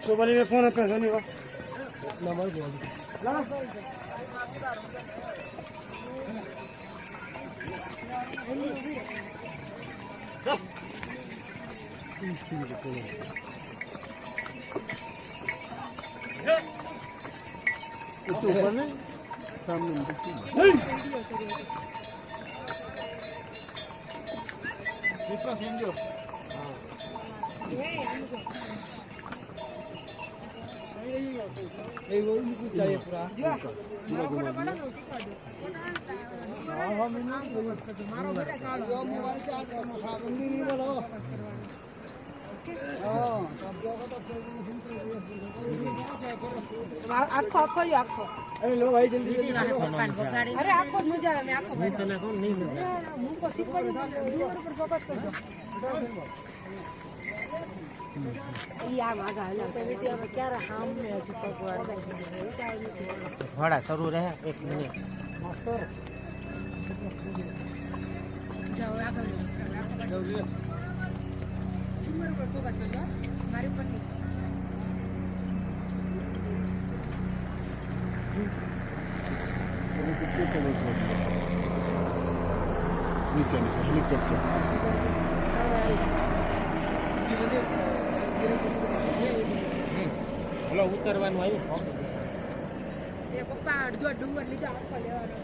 तो बोले मैं फोन कर नहीं वा नंबर बोल ला इसी को बोलो तो बने सामने देखिए इसका सीन जो ये वो इनको चाहिए पूरा मोबाइल चार्ज करना साधन भी नहीं बोलो आखो आखो ही आखो अरे लो भाई जल्दी अरे आखो मजा है मैं आखो नहीं तो देखो नहीं मुंह को सिक्का दूर पर फोकस कर दो ये आ मागा है तो वीडियो में क्या रहा हम में आज पकवान थोड़ा शुरू रहे 1 मिनट जाओ आगे जाओ जी मेरे ऊपर फोकस कर दो हमारे ऊपर नहीं नीचे हेलीकॉप्टर હલો ઉતરવાનું આવ્યું એ પપ્પા અડધો ડુંગર લીધા આખો લેવાનો